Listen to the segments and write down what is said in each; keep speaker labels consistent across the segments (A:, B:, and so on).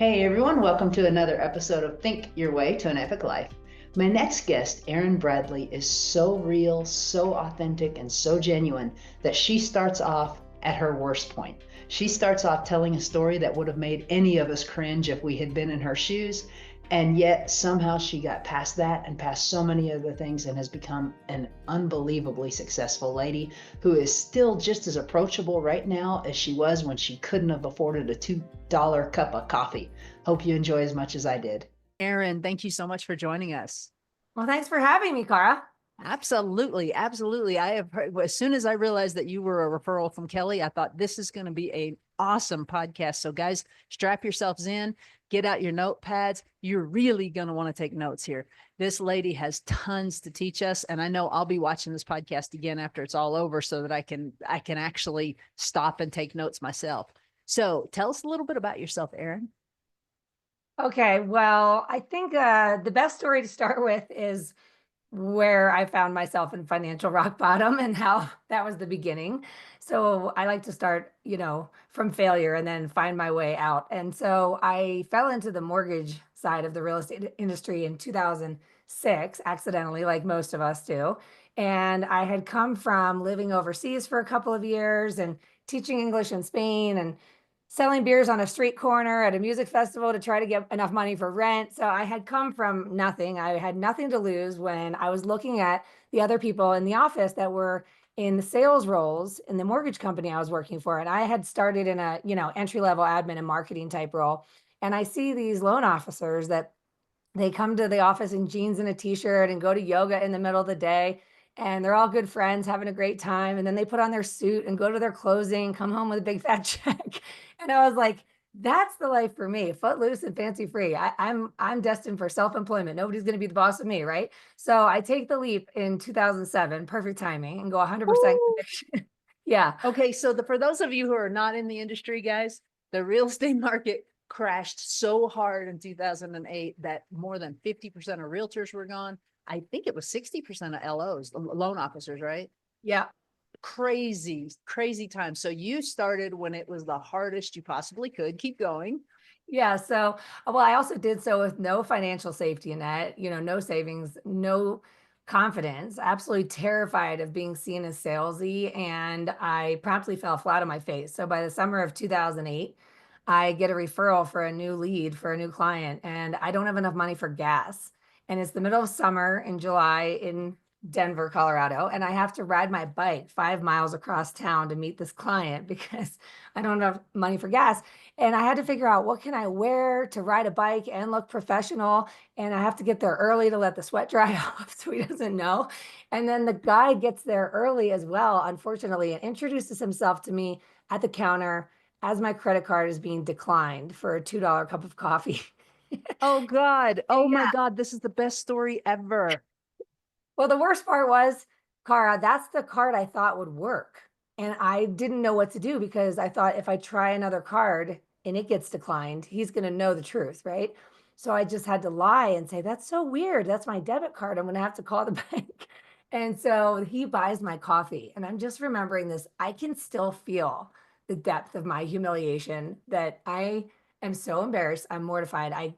A: Hey everyone, welcome to another episode of Think Your Way to an Epic Life. My next guest, Erin Bradley, is so real, so authentic, and so genuine that she starts off at her worst point. She starts off telling a story that would have made any of us cringe if we had been in her shoes, and yet somehow she got past that and past so many other things and has become an unbelievably successful lady who is still just as approachable right now as she was when she couldn't have afforded a $2 cup of coffee. Hope you enjoy as much as I did. Erin, thank you so much for joining us.
B: Well, thanks for having me, Cara.
A: Absolutely, absolutely. I have heard, as soon as I realized that you were a referral from Kelly, I thought this is going to be an awesome podcast. So, guys, strap yourselves in, get out your notepads. You're really going to want to take notes here. This lady has tons to teach us, and I know I'll be watching this podcast again after it's all over, so that I can actually stop and take notes myself. So, tell us a little bit about yourself, Erin.
B: Okay, well, I think the best story to start with is where I found myself in financial rock bottom and how that was the beginning. So I like to start, from failure and then find my way out. And so I fell into the mortgage side of the real estate industry in 2006, accidentally, like most of us do. And I had come from living overseas for a couple of years and teaching English in Spain and selling beers on a street corner at a music festival to try to get enough money for rent. So I had come from nothing. I had nothing to lose when I was looking at the other people in the office that were in the sales roles in the mortgage company I was working for. And I had started in a, entry-level admin and marketing type role. And I see these loan officers that they come to the office in jeans and a t-shirt and go to yoga in the middle of the day, and they're all good friends having a great time, and then they put on their suit and go to their closing, come home with a big fat check. And I was like, that's the life for me, footloose and fancy free. I'm destined for self-employment. Nobody's going to be the boss of me, right? So I take the leap in 2007, perfect timing, and go 100%
A: Ooh.
B: commission. Yeah.
A: Okay, so for those of you who are not in the industry, guys, the real estate market crashed so hard in 2008 that more than 50% of realtors were gone. I think it was 60% of LOs, loan officers, right?
B: Yeah.
A: Crazy, crazy time. So you started when it was the hardest you possibly could. Keep going.
B: Yeah. So, well, I also did so with no financial safety net, no savings, no confidence, absolutely terrified of being seen as salesy. And I promptly fell flat on my face. So by the summer of 2008, I get a referral for a new lead for a new client, and I don't have enough money for gas. And it's the middle of summer in July in Denver, Colorado, and I have to ride my bike 5 miles across town to meet this client because I don't have money for gas. And I had to figure out, what can I wear to ride a bike and look professional. And I have to get there early to let the sweat dry off so he doesn't know. And then the guy gets there early as well, unfortunately, and introduces himself to me at the counter as my credit card is being declined for a $2 cup of coffee.
A: Oh God. Oh my
B: Yeah.
A: God. This is the best story ever.
B: Well, the worst part was, Cara, that's the card I thought would work. And I didn't know what to do because I thought if I try another card and it gets declined, he's going to know the truth, right? So I just had to lie and say, that's so weird. That's my debit card. I'm going to have to call the bank. And so he buys my coffee. And I'm just remembering this. I can still feel the depth of my humiliation, that I am so embarrassed. I'm mortified.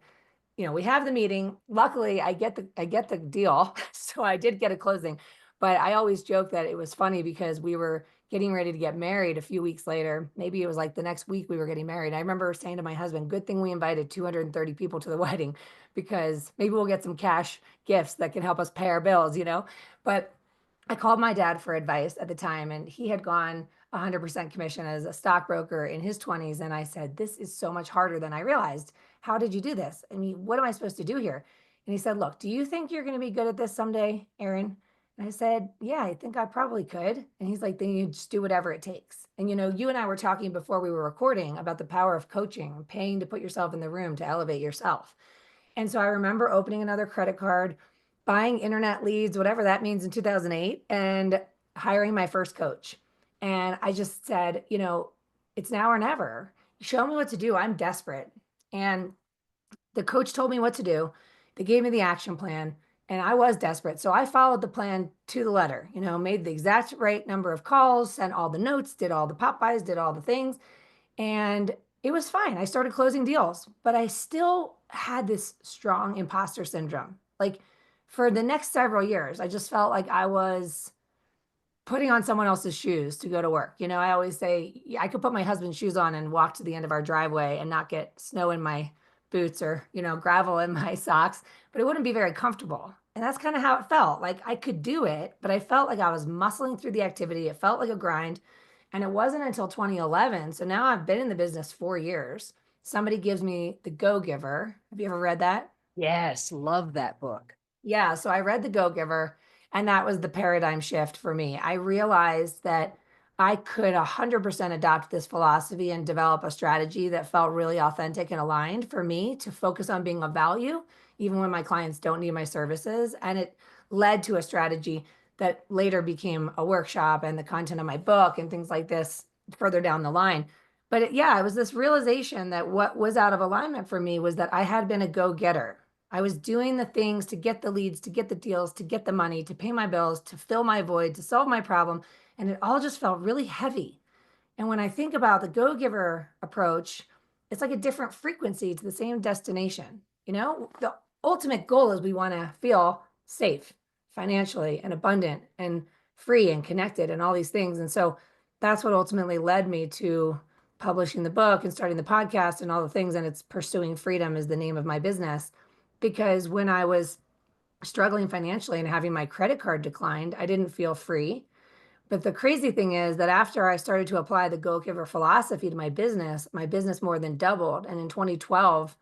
B: We have the meeting. Luckily, I get the deal. So I did get a closing. But I always joke that it was funny because we were getting ready to get married a few weeks later. Maybe it was like the next week we were getting married. I remember saying to my husband, good thing we invited 230 people to the wedding, because maybe we'll get some cash gifts that can help us pay our bills. But I called my dad for advice at the time, and he had gone 100% commission as a stockbroker in his 20s. And I said, this is so much harder than I realized. How did you do this? I mean, what am I supposed to do here? And he said, look, do you think you're going to be good at this someday, Erin? And I said, yeah, I think I probably could. And he's like, then you just do whatever it takes. And you and I were talking before we were recording about the power of coaching, paying to put yourself in the room to elevate yourself. And so I remember opening another credit card, buying internet leads, whatever that means, in 2008, and hiring my first coach. And I just said, it's now or never. Show me what to do. I'm desperate. And the coach told me what to do. They gave me the action plan, and I was desperate. So I followed the plan to the letter, made the exact right number of calls, sent all the notes, did all the Popeyes, did all the things. And it was fine. I started closing deals, but I still had this strong imposter syndrome. Like for the next several years, I just felt like I was putting on someone else's shoes to go to work. You know, I always say yeah, I could put my husband's shoes on and walk to the end of our driveway and not get snow in my boots or, gravel in my socks, but it wouldn't be very comfortable. And that's kind of how it felt. Like I could do it, but I felt like I was muscling through the activity. It felt like a grind. And it wasn't until 2011. So now I've been in the business 4 years. Somebody gives me The Go Giver. Have you ever read that?
A: Yes, love that book.
B: Yeah, so I read The Go-Giver, and that was the paradigm shift for me. I realized that I could 100% adopt this philosophy and develop a strategy that felt really authentic and aligned for me to focus on being of value, even when my clients don't need my services. And it led to a strategy that later became a workshop and the content of my book and things like this further down the line. But yeah, it was this realization that what was out of alignment for me was that I had been a go-getter. I was doing the things to get the leads, to get the deals, to get the money, to pay my bills, to fill my void, to solve my problem. And it all just felt really heavy. And when I think about the go giver approach, it's like a different frequency to the same destination. The ultimate goal is we want to feel safe financially and abundant and free and connected and all these things. And so that's what ultimately led me to publishing the book and starting the podcast and all the things. And it's Pursuing Freedom is the name of my business. Because when I was struggling financially and having my credit card declined, I didn't feel free. But the crazy thing is that after I started to apply the Go Giver philosophy to my business more than doubled. And in 2012,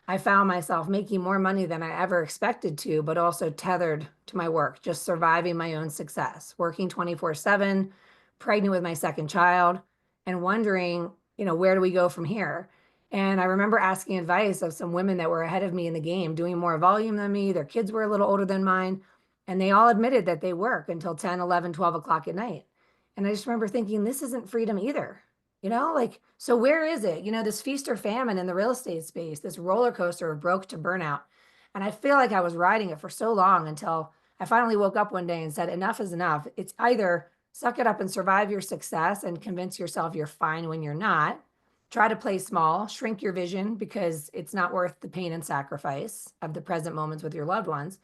B: I found myself making more money than I ever expected to, but also tethered to my work, just surviving my own success, working 24/7, pregnant with my second child, and wondering, where do we go from here? And I remember asking advice of some women that were ahead of me in the game, doing more volume than me. Their kids were a little older than mine. And they all admitted that they work until 10, 11, 12 o'clock at night. And I just remember thinking, this isn't freedom either. Like, so where is it? This feast or famine in the real estate space, this roller coaster of broke to burnout. And I feel like I was riding it for so long until I finally woke up one day and said, enough is enough. It's either suck it up and survive your success and convince yourself you're fine when you're not. Try to play small, shrink your vision because it's not worth the pain and sacrifice of the present moments with your loved ones,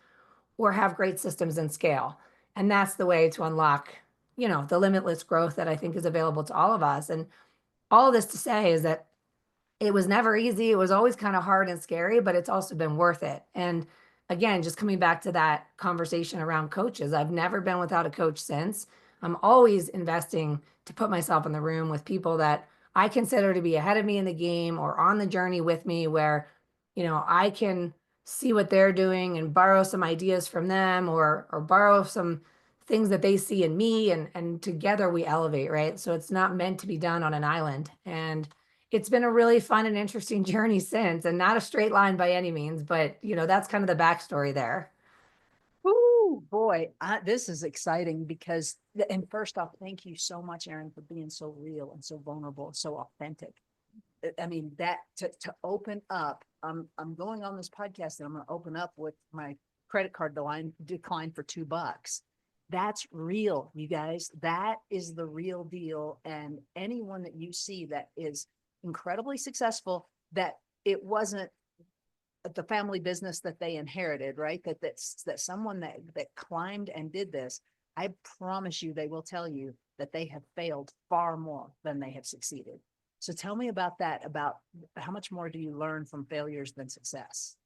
B: or have great systems and scale. And that's the way to unlock, the limitless growth that I think is available to all of us. And all of this to say is that it was never easy. It was always kind of hard and scary, but it's also been worth it. And again, just coming back to that conversation around coaches, I've never been without a coach since. I'm always investing to put myself in the room with people that I consider to be ahead of me in the game or on the journey with me, where, I can see what they're doing and borrow some ideas from them, or borrow some things that they see in me, and together we elevate, right? So it's not meant to be done on an island. And it's been a really fun and interesting journey since, and not a straight line by any means, but that's kind of the backstory there.
C: Oh boy, this is exciting because, and first off, thank you so much, Erin, for being so real and so vulnerable, so authentic. I mean, that to open up, I'm going on this podcast and I'm going to open up with my credit card decline for $2. That's real, you guys. That is the real deal. And anyone that you see that is incredibly successful, that it wasn't the family business that they inherited, right? That someone that climbed and did this, I promise you, they will tell you that they have failed far more than they have succeeded. So tell me about that, about how much more do you learn from failures than success?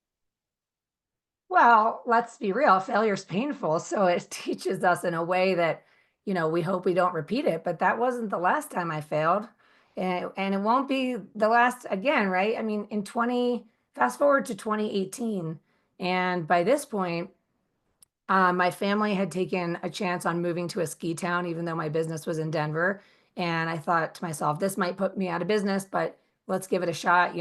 B: Well, let's be real, failure is painful. So it teaches us in a way that, we hope we don't repeat it. But that wasn't the last time I failed. And it won't be the last again, right? I mean, fast forward to 2018. And by this point, my family had taken a chance on moving to a ski town, even though my business was in Denver. And I thought to myself, this might put me out of business, but let's give it a shot.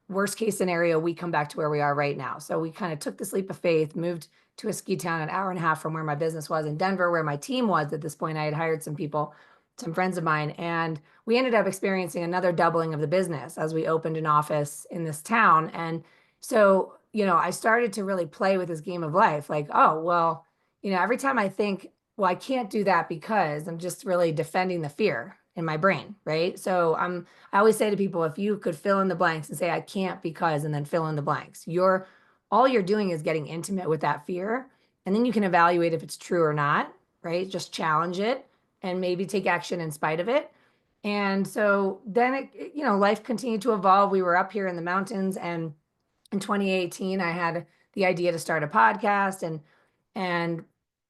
B: Worst case scenario, we come back to where we are right now. So we kind of took this leap of faith, moved to a ski town an hour and a half from where my business was in Denver, where my team was at this point. I had hired some people, some friends of mine, and we ended up experiencing another doubling of the business as we opened an office in this town. And so, I started to really play with this game of life. Like, oh, well, every time I think, well, I can't do that because I'm just really defending the fear. in my brain, right? So I always say to people, if you could fill in the blanks and say, I can't because, and then fill in the blanks, all you're doing is getting intimate with that fear. And then you can evaluate if it's true or not, right? Just challenge it and maybe take action in spite of it. And so then life continued to evolve. We were up here in the mountains, and in 2018, I had the idea to start a podcast. And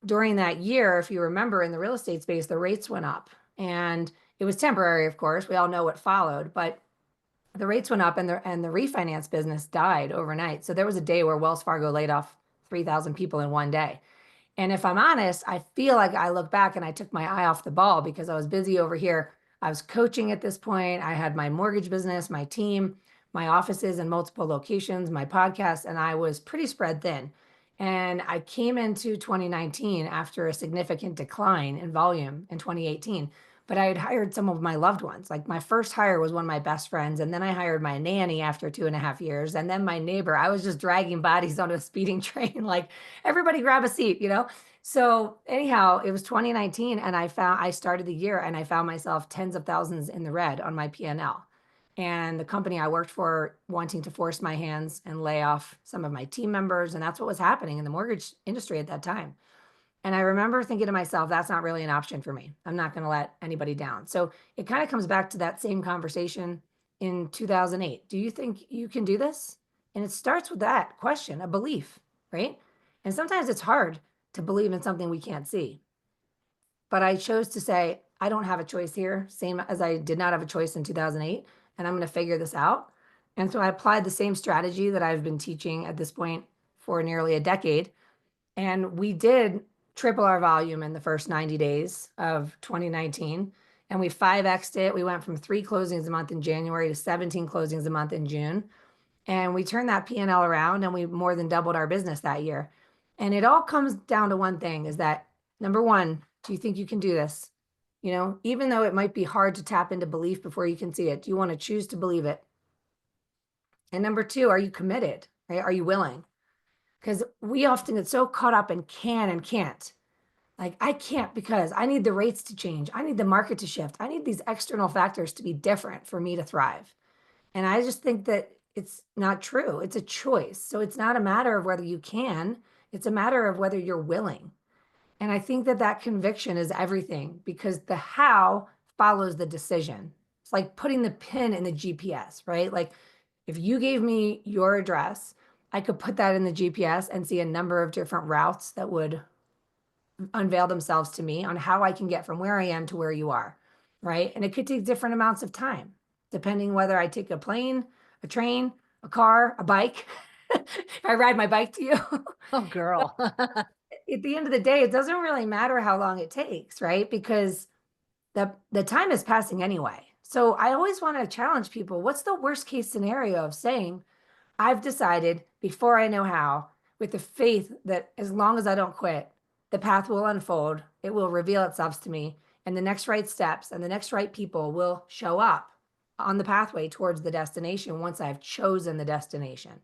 B: during that year, if you remember, in the real estate space, the rates went up. And it was temporary, of course. We all know what followed, but the rates went up, and the refinance business died overnight. So there was a day where Wells Fargo laid off 3,000 people in one day. And if I'm honest, I feel like I look back and I took my eye off the ball because I was busy over here. I was coaching at this point. I had my mortgage business, my team, my offices in multiple locations, my podcast, and I was pretty spread thin. And I came into 2019 after a significant decline in volume in 2018, but I had hired some of my loved ones. Like, my first hire was one of my best friends. And then I hired my nanny after 2.5 years. And then my neighbor. I was just dragging bodies on a speeding train. Like, everybody grab a seat. So anyhow, it was 2019, and I started the year and I found myself tens of thousands in the red on my P&L. And the company I worked for wanting to force my hands and lay off some of my team members. And that's what was happening in the mortgage industry at that time. And I remember thinking to myself, that's not really an option for me. I'm not going to let anybody down. So it kind of comes back to that same conversation in 2008. Do you think you can do this? And it starts with that question, a belief, right? And sometimes it's hard to believe in something we can't see. But I chose to say, I don't have a choice here, same as I did not have a choice in 2008, and I'm going to figure this out. And so I applied the same strategy that I've been teaching at this point for nearly a decade. And we did triple our volume in the first 90 days of 2019. And we 5x'd it. We went from 3 closings a month in January to 17 closings a month in June. And we turned that P&L around, and we more than doubled our business that year. And it all comes down to one thing, is that, number one, do you think you can do this? Even though it might be hard to tap into belief before you can see it, do you want to choose to believe it? And number two, are you committed, right? Are you willing? Because we often get so caught up in can and can't. Like, I can't because I need the rates to change. I need the market to shift. I need these external factors to be different for me to thrive. And I just think that it's not true. It's a choice. So it's not a matter of whether you can, it's a matter of whether you're willing. And I think that conviction is everything, because the how follows the decision. It's like putting the pin in the GPS, right? Like, if you gave me your address, I could put that in the GPS and see a number of different routes that would unveil themselves to me on how I can get from where I am to where you are, right? And it could take different amounts of time, depending whether I take a plane, a train, a car, a bike. I ride my bike to you.
C: Oh, girl.
B: At the end of the day, it doesn't really matter how long it takes, right? Because the time is passing anyway. So I always want to challenge people. What's the worst case scenario of saying, I've decided before I know how, with the faith that as long as I don't quit, the path will unfold, it will reveal itself to me, and the next right steps and the next right people will show up on the pathway towards the destination once I've chosen the destination.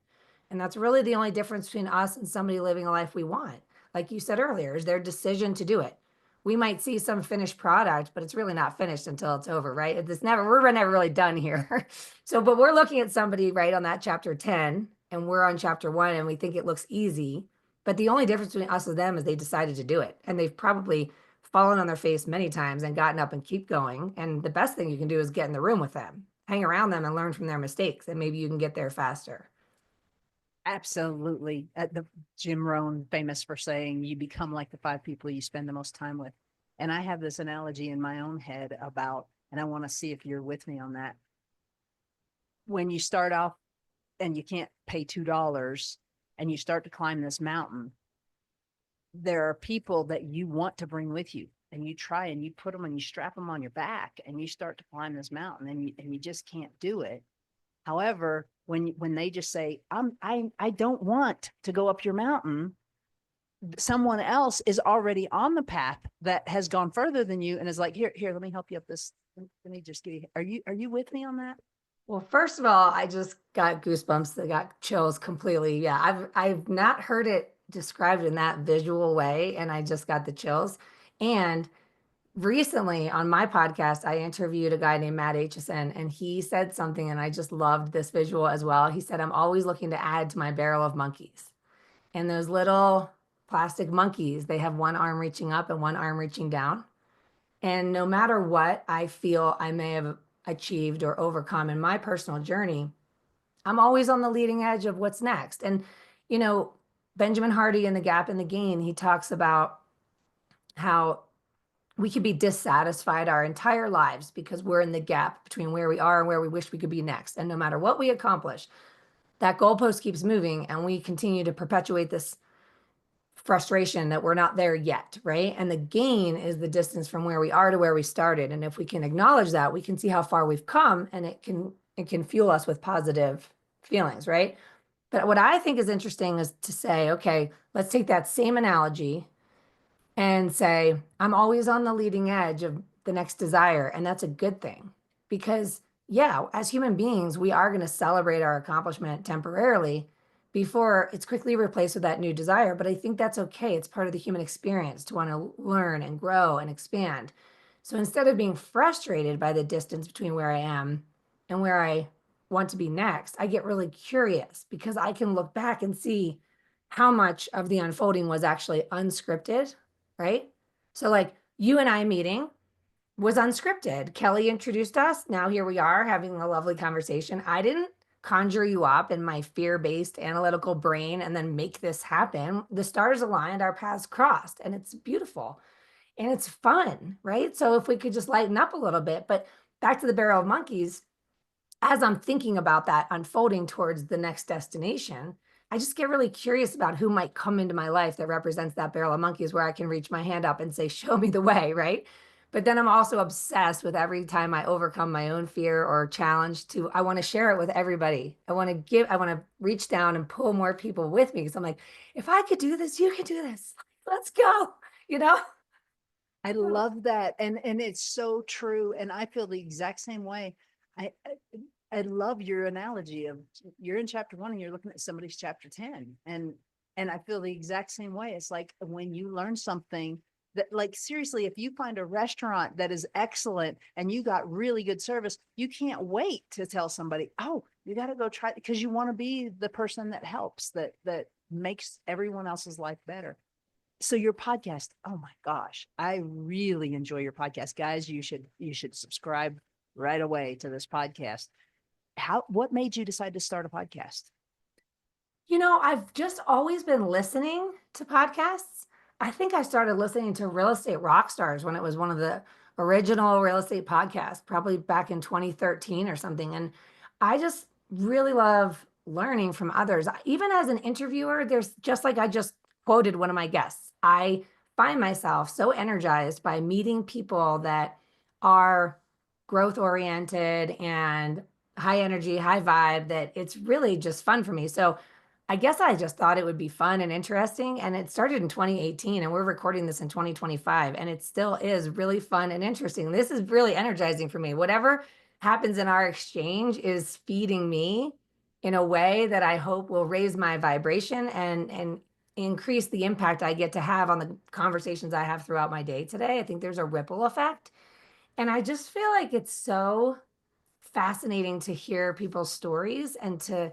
B: And that's really the only difference between us and somebody living a life we want. Like you said earlier, is their decision to do it. We might see some finished product, but it's really not finished until it's over, right? We're never really done here. But we're looking at somebody right on that chapter 10, and we're on chapter 1, and we think it looks easy. But the only difference between us and them is they decided to do it. And they've probably fallen on their face many times and gotten up and keep going. And the best thing you can do is get in the room with them, hang around them, and learn from their mistakes. And maybe you can get there faster.
C: Absolutely. The Jim Rohn, famous for saying, you become like the 5 people you spend the most time with. And I have this analogy in my own head about, and I want to see if you're with me on that. When you start off and you can't pay $2 and you start to climb this mountain, there are people that you want to bring with you, and you try and you put them and you strap them on your back and you start to climb this mountain, and you just can't do it. However, when they just say, I don't want to go up your mountain, someone else is already on the path that has gone further than you and is like, here, let me help you up this. Let me just give you, are you with me on that?
B: Well, first of all, I just got goosebumps. I got chills completely. Yeah, I've not heard it described in that visual way, and I just got the chills. And recently on my podcast, I interviewed a guy named Matt Aitchison, and he said something, and I just loved this visual as well. He said, I'm always looking to add to my barrel of monkeys. And those little plastic monkeys, they have one arm reaching up and one arm reaching down. And no matter what I feel I may have achieved or overcome in my personal journey, I'm always on the leading edge of what's next. And, you know, Benjamin Hardy in The Gap and the Gain, he talks about how we could be dissatisfied our entire lives because we're in the gap between where we are and where we wish we could be next. And no matter what we accomplish, that goalpost keeps moving and we continue to perpetuate this frustration that we're not there yet, right? And the gain is the distance from where we are to where we started. And if we can acknowledge that, we can see how far we've come, and it can fuel us with positive feelings, right? But what I think is interesting is to say, okay, let's take that same analogy and say, I'm always on the leading edge of the next desire. And that's a good thing because, yeah, as human beings, we are going to celebrate our accomplishment temporarily before it's quickly replaced with that new desire. But I think that's okay. It's part of the human experience to want to learn and grow and expand. So instead of being frustrated by the distance between where I am and where I want to be next, I get really curious because I can look back and see how much of the unfolding was actually unscripted, right? So like you and I meeting was unscripted. Kelly introduced us. Now here we are having a lovely conversation. I didn't conjure you up in my fear-based analytical brain and then make this happen. The stars aligned, our paths crossed, and it's beautiful and it's fun, right? So if we could just lighten up a little bit, but back to the barrel of monkeys, as I'm thinking about that unfolding towards the next destination, I just get really curious about who might come into my life that represents that barrel of monkeys where I can reach my hand up and say, show me the way, right? But then I'm also obsessed with every time I overcome my own fear or challenge I want to share it with everybody. I want to reach down and pull more people with me because I'm like, if I could do this, you can do this. Let's go, you know?
C: I love that. And it's so true. And I feel the exact same way. I love your analogy of you're in chapter 1 and you're looking at somebody's chapter 10. And I feel the exact same way. It's like when you learn something that, like, seriously, if you find a restaurant that is excellent and you got really good service, you can't wait to tell somebody, oh, you got to go try, because you want to be the person that helps, that makes everyone else's life better. So your podcast, oh my gosh, I really enjoy your podcast, guys. You should subscribe right away to this podcast. What made you decide to start a podcast?
B: You know, I've just always been listening to podcasts. I think I started listening to Real Estate Rockstars when it was one of the original real estate podcasts, probably back in 2013 or something. And I just really love learning from others. Even as an interviewer, there's just like I just quoted one of my guests. I find myself so energized by meeting people that are growth oriented and high energy, high vibe that it's really just fun for me. So I guess I just thought it would be fun and interesting. And it started in 2018 and we're recording this in 2025 and it still is really fun and interesting. This is really energizing for me. Whatever happens in our exchange is feeding me in a way that I hope will raise my vibration and increase the impact I get to have on the conversations I have throughout my day today. I think there's a ripple effect. And I just feel like it's so fascinating to hear people's stories and to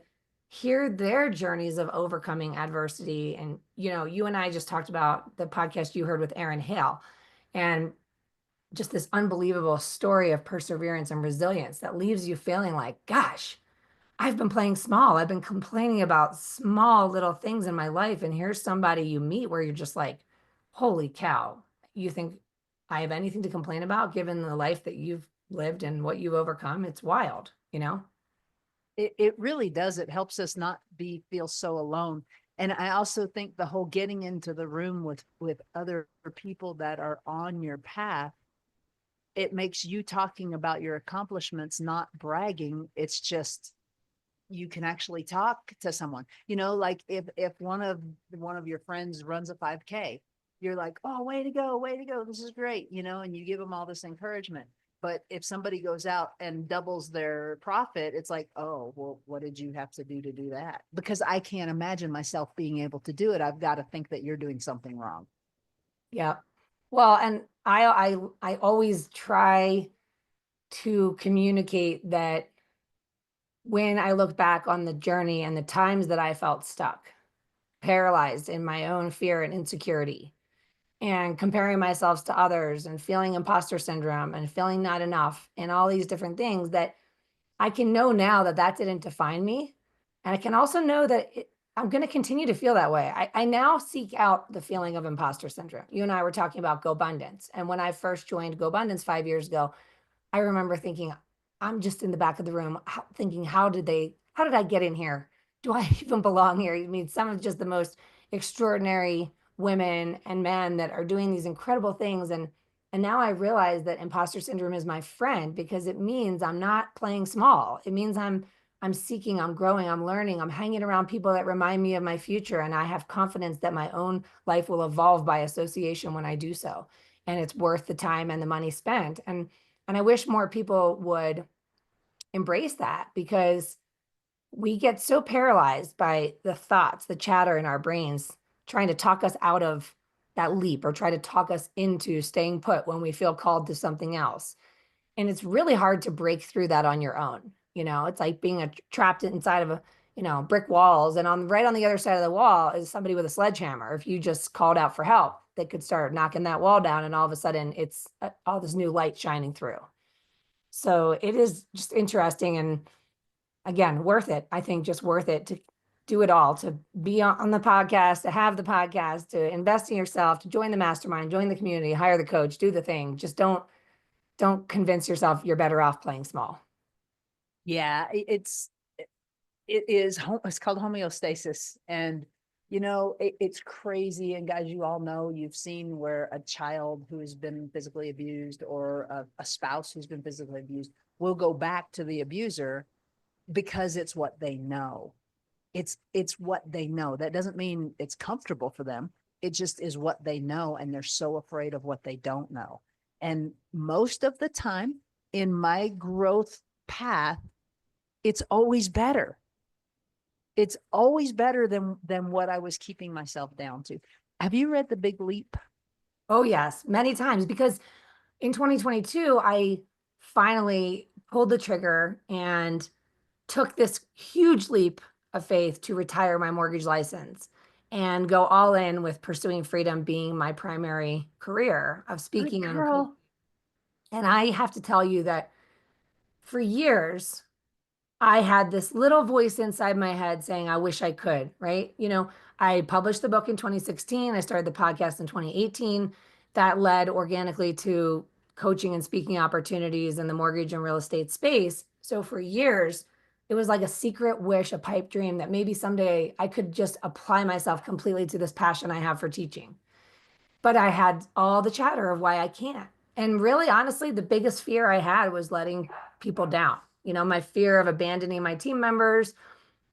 B: hear their journeys of overcoming adversity. And, you know, you and I just talked about the podcast you heard with Erin Hale and just this unbelievable story of perseverance and resilience that leaves you feeling like, gosh, I've been playing small. I've been complaining about small little things in my life. And here's somebody you meet where you're just like, holy cow, you think I have anything to complain about given the life that you've lived and what you've overcome? It's wild, you know?
C: It really does. It helps us not feel so alone. And I also think the whole getting into the room with other people that are on your path, it makes you talking about your accomplishments not bragging. It's just you can actually talk to someone. You know, like if one of your friends runs a 5K, you're like, oh, way to go, this is great, you know, and you give them all this encouragement. But if somebody goes out and doubles their profit, it's like, oh, well, what did you have to do that? Because I can't imagine myself being able to do it. I've got to think that you're doing something wrong.
B: Yeah. Well, and I always try to communicate that when I look back on the journey and the times that I felt stuck, paralyzed in my own fear and insecurity, and comparing myself to others and feeling imposter syndrome and feeling not enough and all these different things, that I can know now that that didn't define me. And I can also know that I'm going to continue to feel that way. I now seek out the feeling of imposter syndrome. You and I were talking about GoBundance. And when I first joined GoBundance 5 years ago, I remember thinking, I'm just in the back of the room thinking, how did I get in here? Do I even belong here? I mean, some of just the most extraordinary women and men that are doing these incredible things. And now I realize that imposter syndrome is my friend, because it means I'm not playing small. It means I'm seeking, I'm growing, I'm learning, I'm hanging around people that remind me of my future. And I have confidence that my own life will evolve by association when I do so. And it's worth the time and the money spent. And I wish more people would embrace that, because we get so paralyzed by the thoughts, the chatter in our brains, trying to talk us out of that leap or try to talk us into staying put when we feel called to something else. And it's really hard to break through that on your own. It's like being trapped inside of brick walls, and right on the other side of the wall is somebody with a sledgehammer. If you just called out for help, they could start knocking that wall down, and all of a sudden it's all this new light shining through. So it is just interesting, and again, worth it. I think just worth it to do it all, to be on the podcast, to have the podcast, to invest in yourself, to join the mastermind, join the community, hire the coach, do the thing. Just don't convince yourself you're better off playing small.
C: Yeah, it's called homeostasis. And it's crazy. And guys, you all know, you've seen where a child who has been physically abused, or a spouse who's been physically abused, will go back to the abuser because it's what they know. It's what they know. That doesn't mean it's comfortable for them. It just is what they know, and they're so afraid of what they don't know. And most of the time in my growth path, it's always better. It's always better than what I was keeping myself down to. Have you read The Big Leap?
B: Oh, yes, many times, because in 2022, I finally pulled the trigger and took this huge leap of faith to retire my mortgage license and go all in with pursuing freedom being my primary career of speaking.
C: Good girl.
B: And I have to tell you that for years, I had this little voice inside my head saying, I wish I could, right? I published the book in 2016. I started the podcast in 2018. That led organically to coaching and speaking opportunities in the mortgage and real estate space. So for years, it was like a secret wish, a pipe dream that maybe someday I could just apply myself completely to this passion I have for teaching. But I had all the chatter of why I can't. And really, honestly, the biggest fear I had was letting people down. My fear of abandoning my team members.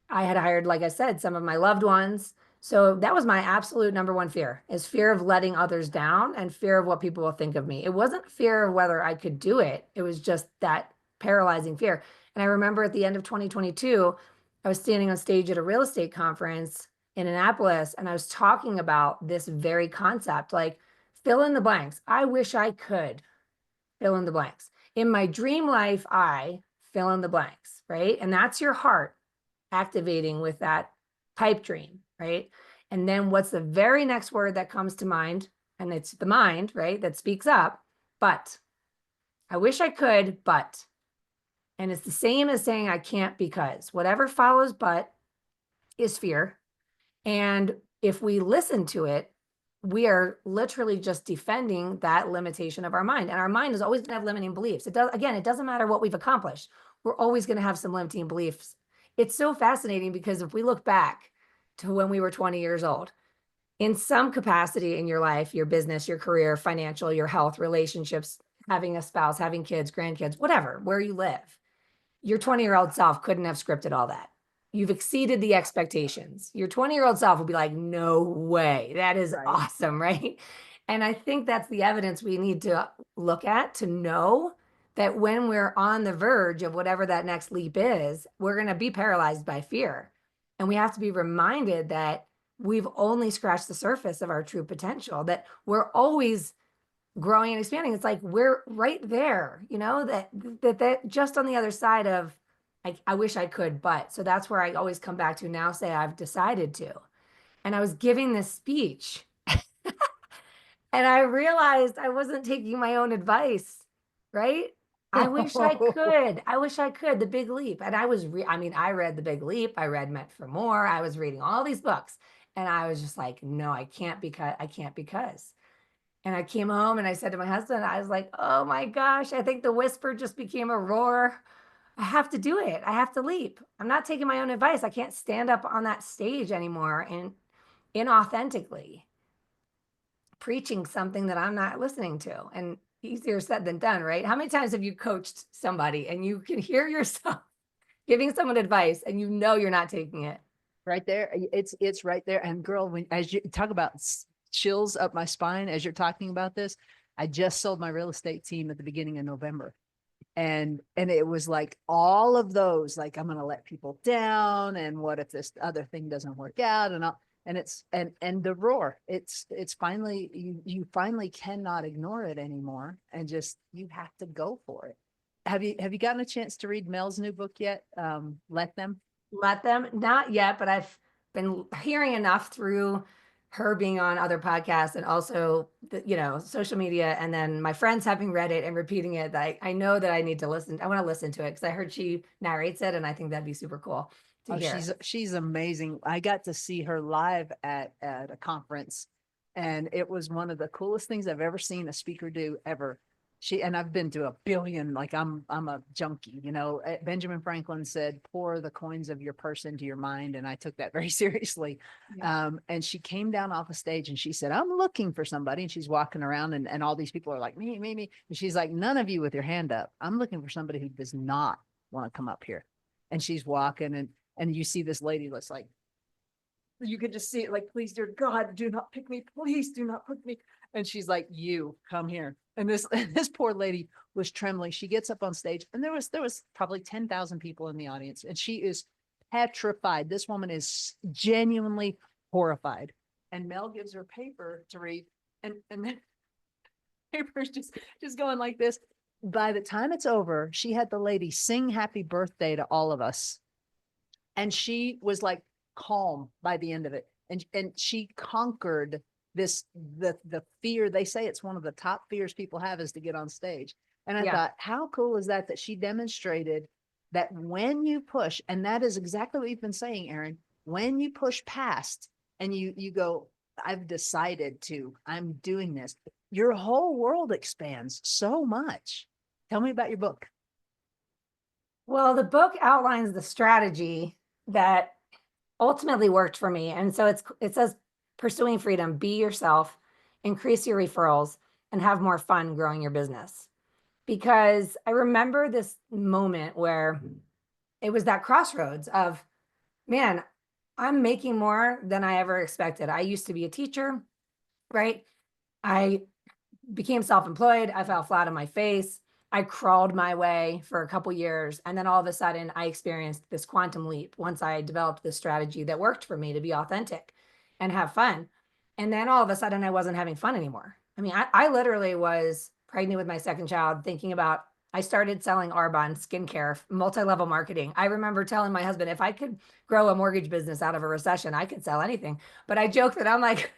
B: I had hired, like I said, some of my loved ones. So that was my absolute number one fear, is fear of letting others down and fear of what people will think of me. It wasn't fear of whether I could do it. It was just that paralyzing fear. And I remember at the end of 2022, I was standing on stage at a real estate conference in Annapolis, and I was talking about this very concept, like fill in the blanks. I wish I could fill in the blanks. In my dream life, I fill in the blanks, right? And that's your heart activating with that pipe dream, right? And then what's the very next word that comes to mind? And it's the mind, right? That speaks up. But I wish I could, but. And it's the same as saying I can't because. Whatever follows but is fear. And if we listen to it, we are literally just defending that limitation of our mind. And our mind is always going to have limiting beliefs. It doesn't matter what we've accomplished. We're always going to have some limiting beliefs. It's so fascinating, because if we look back to when we were 20 years old, in some capacity in your life, your business, your career, financial, your health, relationships, having a spouse, having kids, grandkids, whatever, where you live, your 20-year-old self couldn't have scripted all that. You've exceeded the expectations. Your 20-year-old self will be like, no way, that is awesome, right? And I think that's the evidence we need to look at to know that when we're on the verge of whatever that next leap is, we're going to be paralyzed by fear. And we have to be reminded that we've only scratched the surface of our true potential, that we're always growing and expanding. It's like we're right there, you know, that just on the other side of I wish I could, but so that's where I always come back to now, say I've decided to. And I was giving this speech and I realized I wasn't taking my own advice, right? I wish I could. I wish I could. The Big Leap. And I mean, I read The Big Leap. I read Meant for More. I was reading all these books. And I was just like, no, I can't because I can't because. And I came home and I said to my husband, I was like, oh my gosh, I think the whisper just became a roar. I have to do it. I have to leap. I'm not taking my own advice. I can't stand up on that stage anymore and inauthentically preaching something that I'm not listening to. And easier said than done, right? How many times have you coached somebody and you can hear yourself giving someone advice and you know you're not taking it?
C: Right there. It's right there. And girl, when as you talk about chills up my spine as you're talking about this, I just sold my real estate team at the beginning of November. And it was like all of those, like, I'm going to let people down. And what if this other thing doesn't work out? And all, and it's, and the roar, it's finally, you finally cannot ignore it anymore. And just, you have to go for it. Have you gotten a chance to read Mel's new book yet? Let Them.
B: Let Them, not yet, but I've been hearing enough through her being on other podcasts and also social media, and then my friends having read it and repeating it, that I know that I need to listen. I want to listen to it because I heard she narrates it and I think that'd be super cool to hear.
C: She's amazing. I got to see her live at a conference, and it was one of the coolest things I've ever seen a speaker do ever. And I've been to a billion, like I'm a junkie, Benjamin Franklin said, pour the coins of your purse into your mind. And I took that very seriously. Yeah. And she came down off a stage and she said, I'm looking for somebody. And she's walking around and all these people are like, me. And she's like, none of you with your hand up. I'm looking for somebody who does not want to come up here. And she's walking and you see this lady that's like, you could just see it like, please, dear God, do not pick me. Please do not pick me. And she's like, you come here. And this poor lady was trembling. She gets up on stage and there was probably 10,000 people in the audience and she is petrified. This woman is genuinely horrified. And Mel gives her paper to read and then paper's just going like this. By the time it's over, she had the lady sing happy birthday to all of us. And she was like calm by the end of it. And she conquered the fear. They say it's one of the top fears people have is to get on stage. And I thought, how cool is that she demonstrated that when you push, and that is exactly what you've been saying, Erin, when you push past and you go, I'm doing this, your whole world expands so much. Tell me about your book.
B: Well, the book outlines the strategy that ultimately worked for me. And so it says, pursuing freedom, be yourself, increase your referrals, and have more fun growing your business. Because I remember this moment where it was that crossroads of, man, I'm making more than I ever expected. I used to be a teacher, right? I became self-employed. I fell flat on my face. I crawled my way for a couple years. And then all of a sudden I experienced this quantum leap once I developed this strategy that worked for me to be authentic and have fun. And then all of a sudden I wasn't having fun anymore. I mean, I literally was pregnant with my second child thinking about, I started selling Arbonne skincare, multi-level marketing. I remember telling my husband, if I could grow a mortgage business out of a recession, I could sell anything. But I joke that I'm like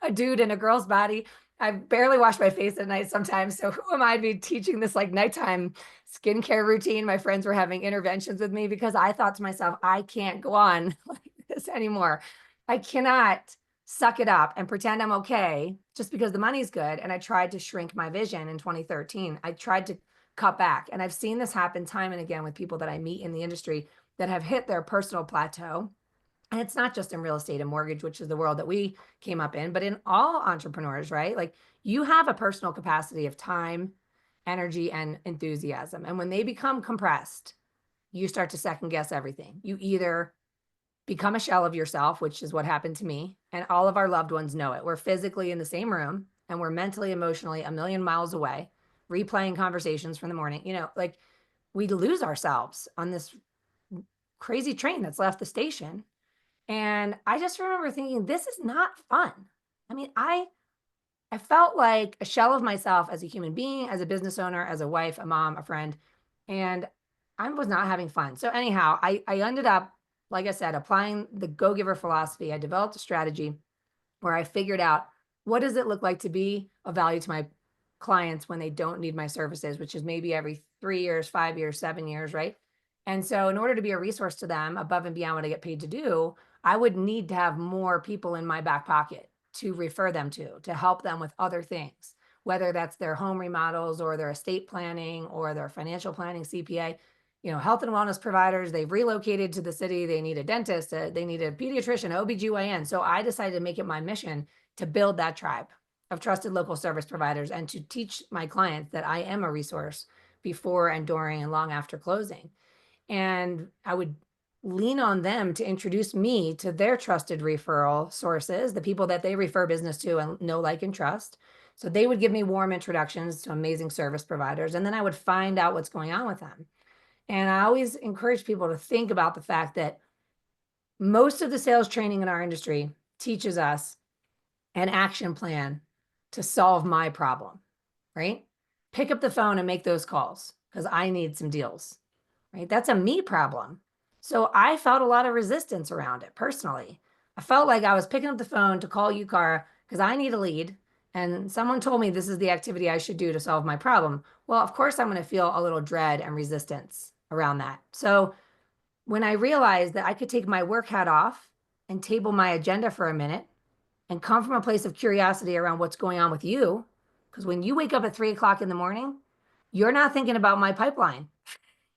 B: a dude in a girl's body. I barely wash my face at night sometimes. So who am I to be teaching this like nighttime skincare routine? My friends were having interventions with me because I thought to myself, I can't go on like this anymore. I cannot suck it up and pretend I'm okay just because the money's good. And I tried to shrink my vision in 2013. I tried to cut back. And I've seen this happen time and again with people that I meet in the industry that have hit their personal plateau. And it's not just in real estate and mortgage, which is the world that we came up in, but in all entrepreneurs, right? Like you have a personal capacity of time, energy, and enthusiasm. And when they become compressed, you start to second guess everything. You either become a shell of yourself, which is what happened to me, and all of our loved ones know it. We're physically in the same room and we're mentally, emotionally a million miles away, replaying conversations from the morning. Like we lose ourselves on this crazy train that's left the station. And I just remember thinking, this is not fun. I mean, I I felt like a shell of myself as a human being, as a business owner, as a wife, a mom, a friend, and I was not having fun. So anyhow, I ended up, like I said, applying the Go Giver philosophy. I developed a strategy where I figured out what does it look like to be of value to my clients when they don't need my services, which is maybe every 3 years, 5 years, 7 years, right? And so in order to be a resource to them above and beyond what I get paid to do, I would need to have more people in my back pocket to refer them to help them with other things, whether that's their home remodels or their estate planning or their financial planning, CPA. You know, health and wellness providers, they've relocated to the city, they need a dentist, they need a pediatrician, OBGYN. So I decided to make it my mission to build that tribe of trusted local service providers and to teach my clients that I am a resource before and during and long after closing. And I would lean on them to introduce me to their trusted referral sources, the people that they refer business to and know, like, and trust. So they would give me warm introductions to amazing service providers, and then I would find out what's going on with them. And I always encourage people to think about the fact that most of the sales training in our industry teaches us an action plan to solve my problem, right? Pick up the phone and make those calls because I need some deals, right? That's a me problem. So I felt a lot of resistance around it personally. I felt like I was picking up the phone to call you, Cara, because I need a lead. And someone told me this is the activity I should do to solve my problem. Well, of course, I'm going to feel a little dread and resistance around that. So when I realized that I could take my work hat off and table my agenda for a minute and come from a place of curiosity around what's going on with you, because when you wake up at 3 o'clock in the morning, you're not thinking about my pipeline.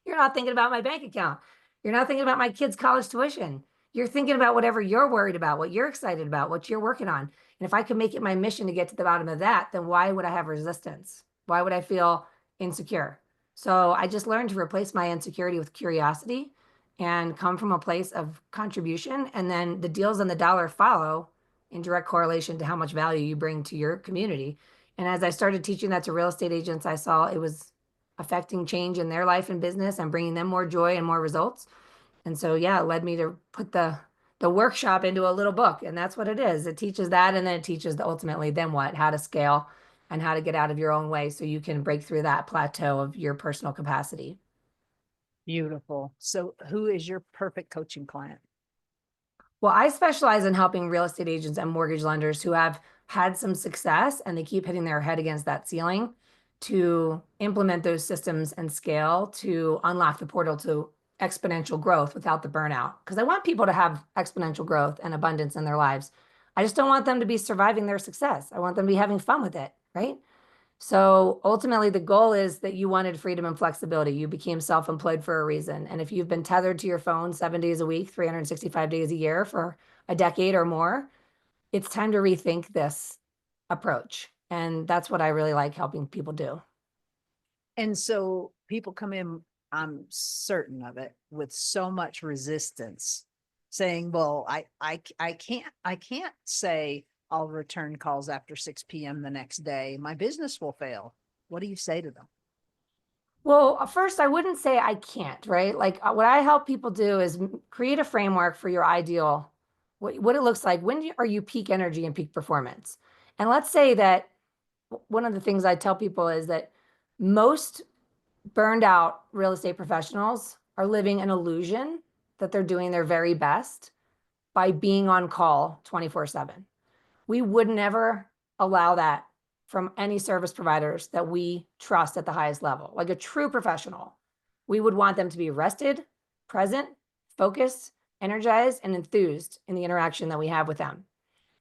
B: You're not thinking about my bank account. You're not thinking about my kids' college tuition. You're thinking about whatever you're worried about, what you're excited about, what you're working on. And if I could make it my mission to get to the bottom of that, then why would I have resistance? Why would I feel insecure? So I just learned to replace my insecurity with curiosity and come from a place of contribution. And then the deals and the dollar follow in direct correlation to how much value you bring to your community. And as I started teaching that to real estate agents, I saw it was affecting change in their life and business and bringing them more joy and more results. And so, yeah, it led me to put the workshop into a little book. And that's what it is. It teaches that. And then it teaches ultimately then what, how to scale and how to get out of your own way so you can break through that plateau of your personal capacity.
C: Beautiful. So who is your perfect coaching client?
B: Well, I specialize in helping real estate agents and mortgage lenders who have had some success and they keep hitting their head against that ceiling to implement those systems and scale to unlock the portal to exponential growth without the burnout. Because I want people to have exponential growth and abundance in their lives. I just don't want them to be surviving their success. I want them to be having fun with it, right? So ultimately, the goal is that you wanted freedom and flexibility. You became self-employed for a reason. And if you've been tethered to your phone 7 days a week, 365 days a year for a decade or more, it's time to rethink this approach. And that's what I really like helping people do.
C: And so people come in, I'm certain of it, with so much resistance saying, well, I can't say I'll return calls after 6 p.m. the next day. My business will fail. What do you say to them?
B: Well, first, I wouldn't say I can't, right? Like what I help people do is create a framework for your ideal, what it looks like. When are you peak energy and peak performance? And let's say that one of the things I tell people is that most burned out real estate professionals are living an illusion that they're doing their very best by being on call 24/7. We would never allow that from any service providers that we trust at the highest level, like a true professional. We would want them to be rested, present, focused, energized, and enthused in the interaction that we have with them.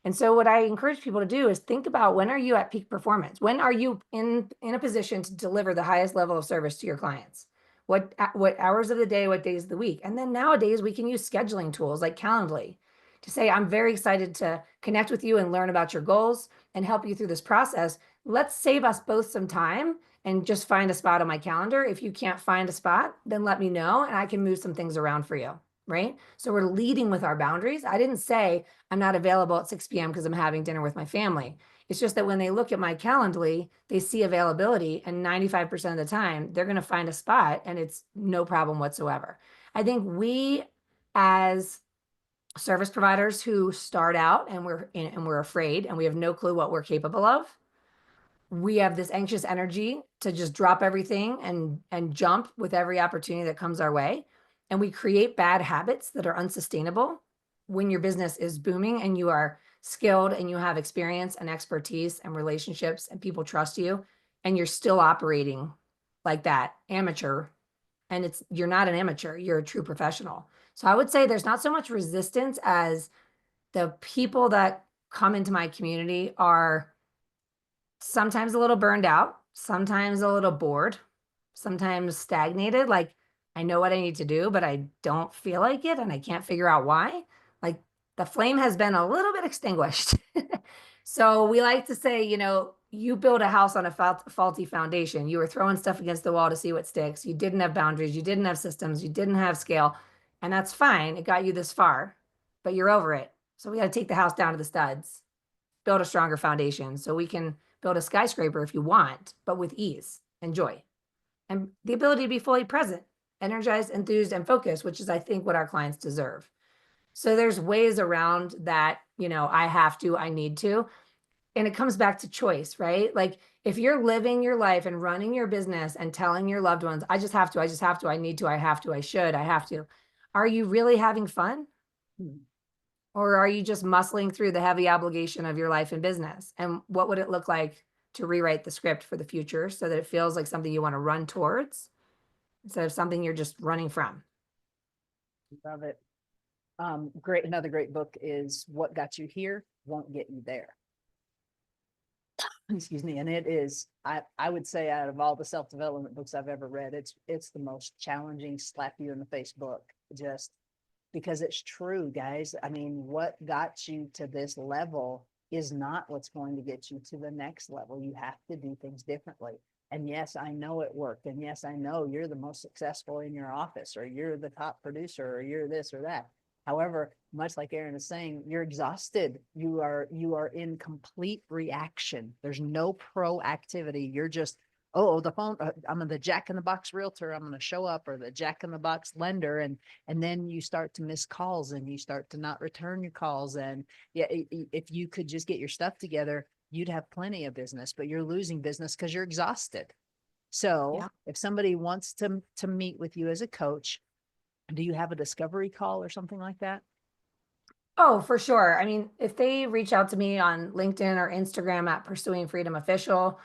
B: And so what I encourage people to do is think about, when are you at peak performance? When are you in a position to deliver the highest level of service to your clients? What hours of the day, what days of the week? And then nowadays we can use scheduling tools like Calendly to say, I'm very excited to connect with you and learn about your goals and help you through this process. Let's save us both some time and just find a spot on my calendar. If you can't find a spot, then let me know and I can move some things around for you, right? So we're leading with our boundaries. I didn't say I'm not available at 6 p.m. because I'm having dinner with my family. It's just that when they look at my Calendly, they see availability, and 95% of the time they're going to find a spot and it's no problem whatsoever. I think we, as service providers who start out and we're afraid and we have no clue what we're capable of, we have this anxious energy to just drop everything and jump with every opportunity that comes our way. And we create bad habits that are unsustainable when your business is booming and you are skilled and you have experience and expertise and relationships and people trust you, and you're still operating like that amateur. And you're not an amateur, you're a true professional. So I would say there's not so much resistance as the people that come into my community are sometimes a little burned out, sometimes a little bored, sometimes stagnated. Like, I know what I need to do, but I don't feel like it and I can't figure out why. Like, the flame has been a little bit extinguished. So we like to say, you build a house on a faulty foundation. You were throwing stuff against the wall to see what sticks. You didn't have boundaries. You didn't have systems. You didn't have scale. And that's fine. It got you this far, but you're over it. So we got to take the house down to the studs, build a stronger foundation so we can build a skyscraper if you want, but with ease and joy and the ability to be fully present, energized, enthused, and focused, which is, I think, what our clients deserve. So there's ways around that, I have to, I need to. And it comes back to choice, right? Like, if you're living your life and running your business and telling your loved ones, I just have to, I just have to, I need to, I have to, I should, I have to. Are you really having fun? Or are you just muscling through the heavy obligation of your life and business? And what would it look like to rewrite the script for the future so that it feels like something you want to run towards instead of something you're just running from?
C: Love it. Great. Another great book is What Got You Here Won't Get You There. Excuse me. And it is, I would say, out of all the self-development books I've ever read, it's the most challenging, slap you in the face book, just because it's true, guys. I mean, what got you to this level is not what's going to get you to the next level. You have to do things differently. And yes, I know it worked. And yes, I know you're the most successful in your office, or you're the top producer, or you're this or that. However, much like Erin is saying, you're exhausted. You are in complete reaction. There's no proactivity. You're just, oh, the phone, I'm the Jack in the Box realtor. I'm going to show up, or the Jack in the Box lender. And then you start to miss calls and you start to not return your calls. And yeah, if you could just get your stuff together, you'd have plenty of business, but you're losing business because you're exhausted. So if somebody wants to meet with you as a coach, do you have a discovery call or something like that?
B: Oh, for sure. I mean, if they reach out to me on LinkedIn or Instagram at Pursuing Freedom Official,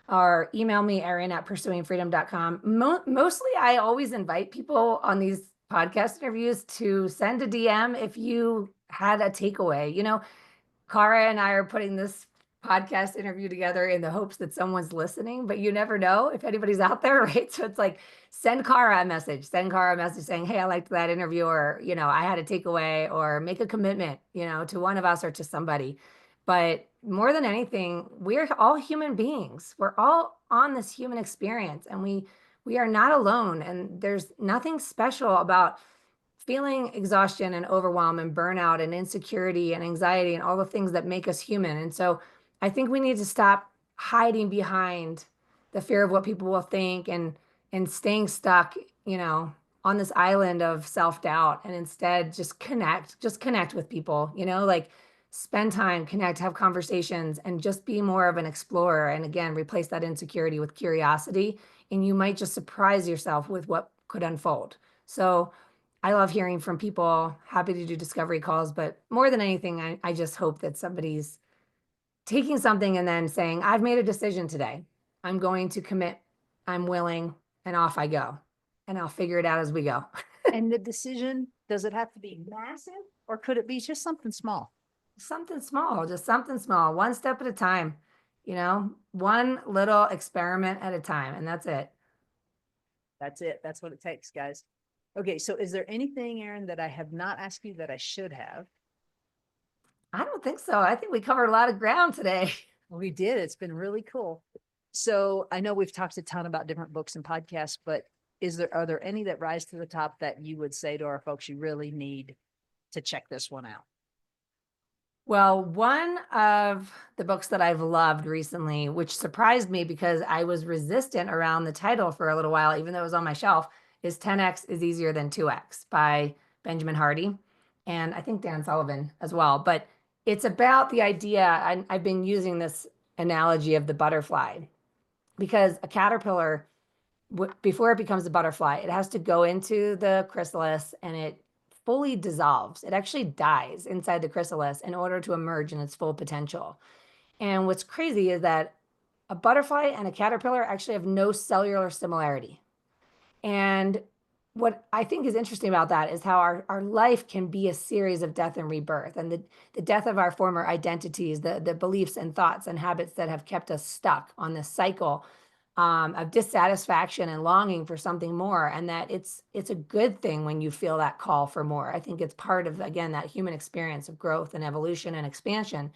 B: or email me, Erin@pursuingfreedom.com. Mostly, I always invite people on these podcast interviews to send a DM if you had a takeaway. Cara and I are putting this podcast interview together in the hopes that someone's listening, but you never know if anybody's out there, right? So it's like, send Cara a message saying, hey, I liked that interview, or, I had a takeaway, or make a commitment, to one of us or to somebody. But more than anything, we're all human beings. We're all on this human experience, and we are not alone. And there's nothing special about feeling exhaustion and overwhelm and burnout and insecurity and anxiety and all the things that make us human. And so I think we need to stop hiding behind the fear of what people will think and staying stuck, on this island of self-doubt, and instead just connect with people, like spend time, connect, have conversations, and just be more of an explorer. And again, replace that insecurity with curiosity, and you might just surprise yourself with what could unfold. So I love hearing from people, happy to do discovery calls, but more than anything, I just hope that somebody's taking something and then saying, I've made a decision today. I'm going to commit, I'm willing, and off I go. And I'll figure it out as we go.
C: And the decision, does it have to be massive, or could it be just something small?
B: Something small, just something small, one step at a time, one little experiment at a time. And that's it.
C: That's it. That's what it takes, guys. Okay. So is there anything, Erin, that I have not asked you that I should have?
B: I don't think so. I think we covered a lot of ground today.
C: We did. It's been really cool. So I know we've talked a ton about different books and podcasts, but are there any that rise to the top that you would say to our folks, you really need to check this one out?
B: Well, one of the books that I've loved recently, which surprised me because I was resistant around the title for a little while, even though it was on my shelf, is 10X is Easier Than 2X by Benjamin Hardy. And I think Dan Sullivan as well. But it's about the idea, I've been using this analogy of the butterfly, because a caterpillar, before it becomes a butterfly, it has to go into the chrysalis and it fully dissolves. It actually dies inside the chrysalis in order to emerge in its full potential. And what's crazy is that a butterfly and a caterpillar actually have no cellular similarity. And what I think is interesting about that is how our life can be a series of death and rebirth, and the death of our former identities, the beliefs and thoughts and habits that have kept us stuck on this cycle of dissatisfaction and longing for something more. And that it's a good thing when you feel that call for more. I think it's part of, again, that human experience of growth and evolution and expansion.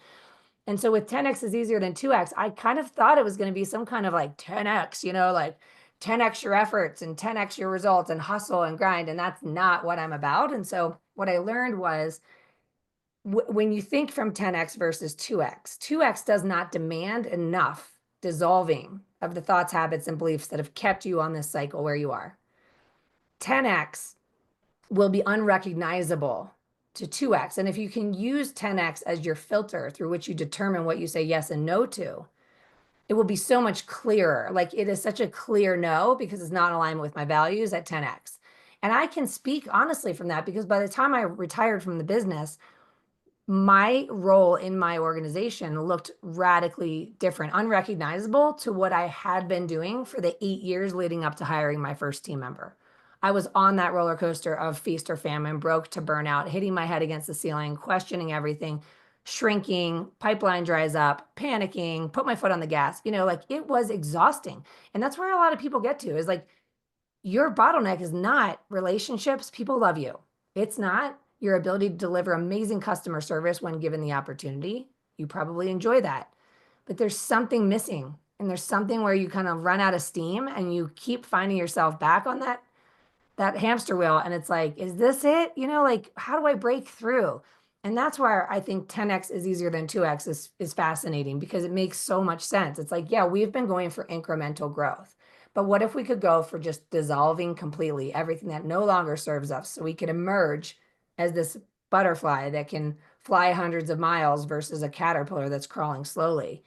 B: And so with 10x is easier than 2x, I kind of thought it was going to be some kind of like 10x, like 10x your efforts and 10x your results and hustle and grind. And that's not what I'm about. And so what I learned was when you think from 10x versus 2x, 2x does not demand enough dissolving of the thoughts, habits, and beliefs that have kept you on this cycle where you are. 10x will be unrecognizable to 2x. And if you can use 10x as your filter through which you determine what you say yes and no to, it will be so much clearer. Like it is such a clear no because it's not in alignment with my values at 10x. And I can speak honestly from that because by the time I retired from the business, my role in my organization looked radically different, unrecognizable to what I had been doing for the 8 years leading up to hiring my first team member. I was on that roller coaster of feast or famine, broke to burnout, hitting my head against the ceiling, questioning everything, shrinking, pipeline dries up, panicking, put my foot on the gas. Like it was exhausting. And that's where a lot of people get to is like, your bottleneck is not relationships. People love you. It's not your ability to deliver amazing customer service when given the opportunity. You probably enjoy that. But there's something missing. And there's something where you kind of run out of steam and you keep finding yourself back on that hamster wheel. And it's like, is this it? Like, how do I break through? And that's where I think 10x is easier than 2x is fascinating because it makes so much sense. It's like, yeah, we've been going for incremental growth. But what if we could go for just dissolving completely everything that no longer serves us so we could emerge as this butterfly that can fly hundreds of miles versus a caterpillar that's crawling slowly?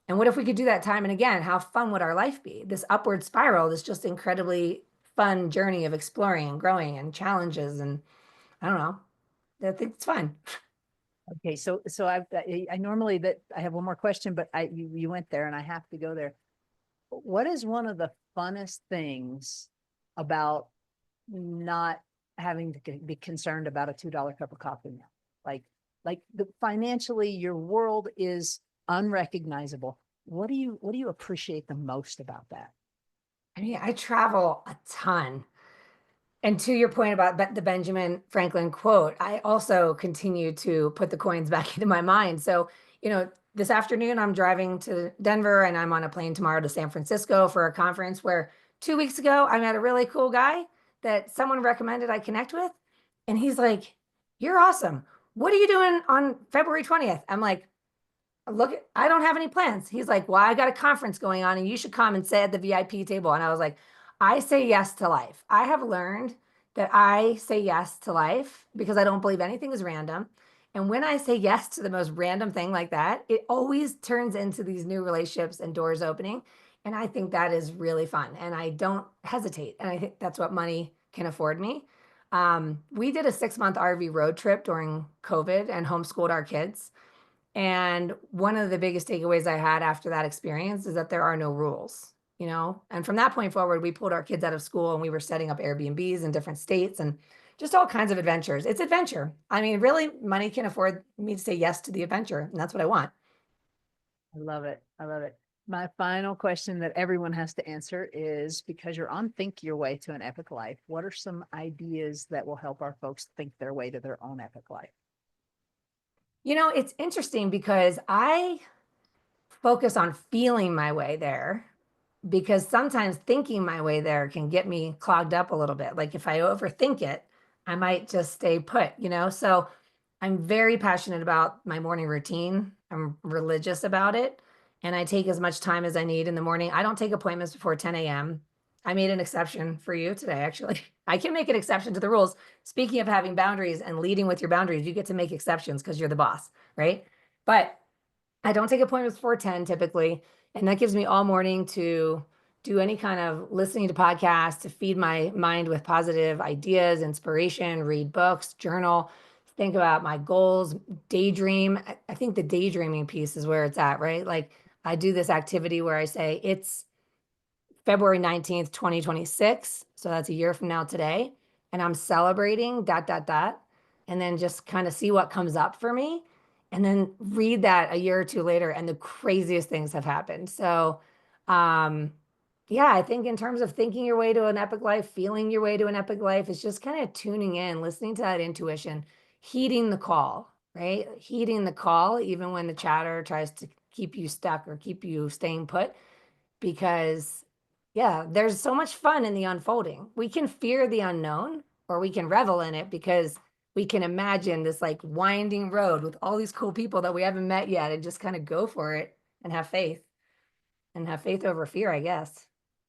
B: And what if we could do that time and again? How fun would our life be? This upward spiral, this just incredibly fun journey of exploring and growing and challenges. And I don't know, I think it's fun.
C: Okay, so I normally that I have one more question, but you went there and I have to go there. What is one of the funnest things about not having to be concerned about a $2 cup of coffee now? Like financially, your world is unrecognizable. What do you appreciate the most about that?
B: I mean, I travel a ton. And to your point about the Benjamin Franklin quote, I also continue to put the coins back into my mind. So, this afternoon I'm driving to Denver and I'm on a plane tomorrow to San Francisco for a conference where 2 weeks ago I met a really cool guy that someone recommended I connect with. And he's like, "You're awesome. What are you doing on February 20th?" I'm like, "Look, I don't have any plans." He's like, "Well, I got a conference going on and you should come and sit at the VIP table." And I was like, I say yes to life. I have learned that I say yes to life because I don't believe anything is random. And when I say yes to the most random thing like that, it always turns into these new relationships and doors opening. And I think that is really fun. And I don't hesitate. And I think that's what money can afford me. We did a 6-month RV road trip during COVID and homeschooled our kids. And one of the biggest takeaways I had after that experience is that there are no rules, And from that point forward, we pulled our kids out of school and we were setting up Airbnbs in different states and just all kinds of adventures. It's adventure. I mean, really, money can afford me to say yes to the adventure. And that's what I want.
C: I love it. I love it. My final question that everyone has to answer is, because you're on Think Your Way to an Epic Life, what are some ideas that will help our folks think their way to their own epic life?
B: It's interesting because I focus on feeling my way there because sometimes thinking my way there can get me clogged up a little bit. Like if I overthink it, I might just stay put, So I'm very passionate about my morning routine. I'm religious about it. And I take as much time as I need in the morning. I don't take appointments before 10 a.m. I made an exception for you today, actually. I can make an exception to the rules. Speaking of having boundaries and leading with your boundaries, you get to make exceptions because you're the boss, right? But I don't take appointments before 10 typically, and that gives me all morning to do any kind of listening to podcasts, to feed my mind with positive ideas, inspiration, read books, journal, think about my goals, daydream. I think the daydreaming piece is where it's at, right? Like I do this activity where I say it's February 19th, 2026. So that's a year from now today. And I'm celebrating dot, dot, dot. And then just kind of see what comes up for me. And then read that a year or two later, and the craziest things have happened. So, yeah, I think in terms of thinking your way to an epic life, feeling your way to an epic life, it's just kind of tuning in, listening to that intuition, heeding the call, right? Heeding the call, even when the chatter tries to keep you stuck or keep you staying put, because yeah, there's so much fun in the unfolding. We can fear the unknown or we can revel in it because we can imagine this like winding road with all these cool people that we haven't met yet and just kind of go for it and have faith over fear, I guess.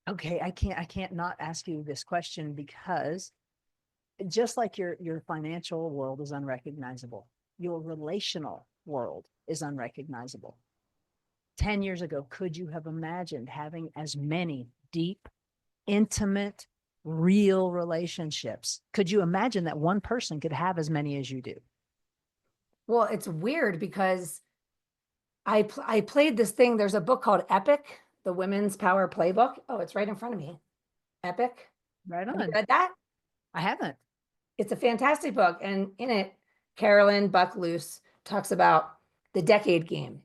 C: Okay, I can't not ask you this question, because just like your financial world is unrecognizable, your relational world is unrecognizable. 10 years ago, could you have imagined having as many deep, intimate, real relationships? Could you imagine that one person could have as many as you do?
B: Well, it's weird because I played this thing. There's a book called Epic, the Women's Power Playbook. Oh, it's right in front of me. Epic.
C: Right
B: Have you
C: on.
B: read that?
C: I haven't.
B: It's a fantastic book. And in it, Carolyn Buckloose talks about the decade game.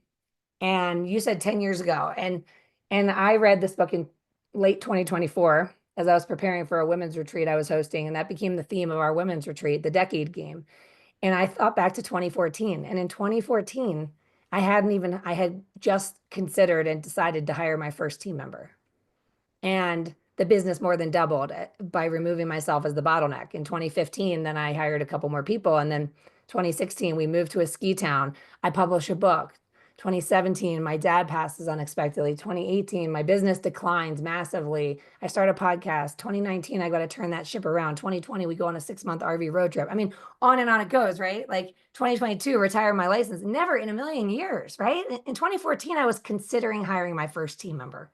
B: And you said 10 years ago. And I read this book in late 2024 as I was preparing for a women's retreat I was hosting. And that became the theme of our women's retreat, the decade game. And I thought back to 2014. And in 2014, I had just considered and decided to hire my first team member. And the business more than doubled by removing myself as the bottleneck. In 2015, then I hired a couple more people. And then 2016, we moved to a ski town. I published a book. 2017, my dad passes unexpectedly. 2018, my business declines massively. I start a podcast. 2019, I got to turn that ship around. 2020, we go on a 6-month RV road trip. I mean, on and on it goes, right? Like 2022, retire my license. Never in a million years, right? In 2014, I was considering hiring my first team member.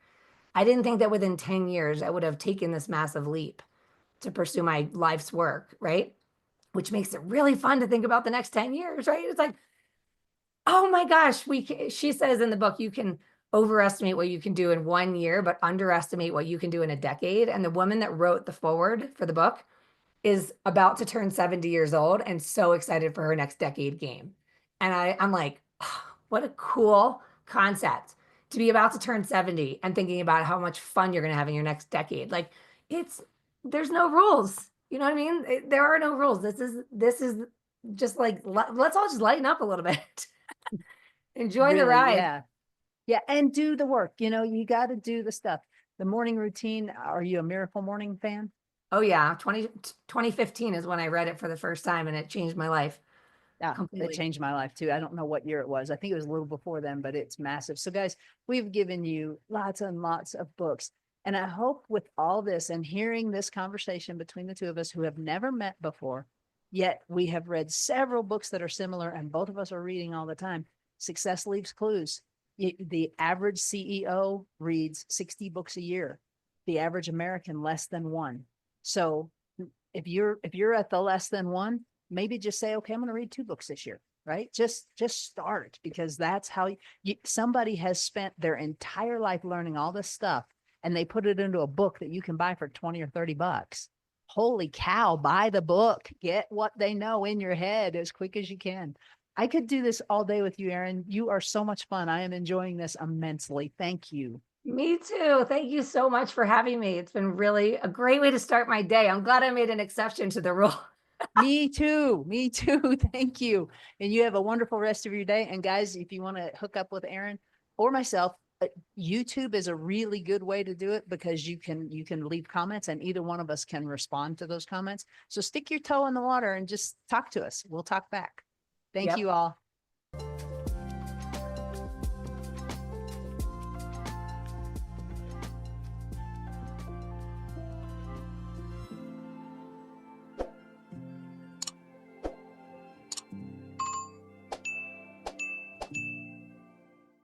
B: I didn't think that within 10 years I would have taken this massive leap to pursue my life's work, right? Which makes it really fun to think about the next 10 years, right? It's like, oh my gosh, she says in the book, you can overestimate what you can do in 1 year, but underestimate what you can do in a decade. And the woman that wrote the foreword for the book is about to turn 70 years old and so excited for her next decade game. And I'm like, oh, what a cool concept to be about to turn 70 and thinking about how much fun you're going to have in your next decade. Like there's no rules. You know what I mean? There are no rules. This is just like, let's all just lighten up a little bit. Enjoy the
C: Really,
B: ride.
C: yeah. Yeah, and do the work. You got to do the stuff. The morning routine. Are you a Miracle Morning fan?
B: Oh yeah. 2015 is when I read it for the first time and it changed my life
C: Yeah, it
B: completely.
C: changed my life too. I don't know what year it was. I think it was a little before then, but it's massive. So guys, we've given you lots and lots of books. And I hope with all this and hearing this conversation between the two of us who have never met before, yet we have read several books that are similar and both of us are reading all the time. Success Leaves Clues. The average CEO reads 60 books a year. The average American, less than one. So if you're at the less than one, maybe just say, okay, I'm going to read 2 books this year, right? Just start, because that's how somebody has spent their entire life learning all this stuff and they put it into a book that you can buy for 20 or 30 bucks. Holy cow, buy the book, get what they know in your head as quick as you can. I could do this all day with you, Erin. You are so much fun. I am enjoying this immensely. Thank you.
B: Me too. Thank you so much for having me. It's been really a great way to start my day. I'm glad I made an exception to the rule.
C: Me too. Me too. Thank you. And you have a wonderful rest of your day. And guys, if you want to hook up with Erin or myself, YouTube is a really good way to do it, because you can leave comments and either one of us can respond to those comments. So stick your toe in the water and just talk to us. We'll talk back. Thank
B: Yep.
C: you all.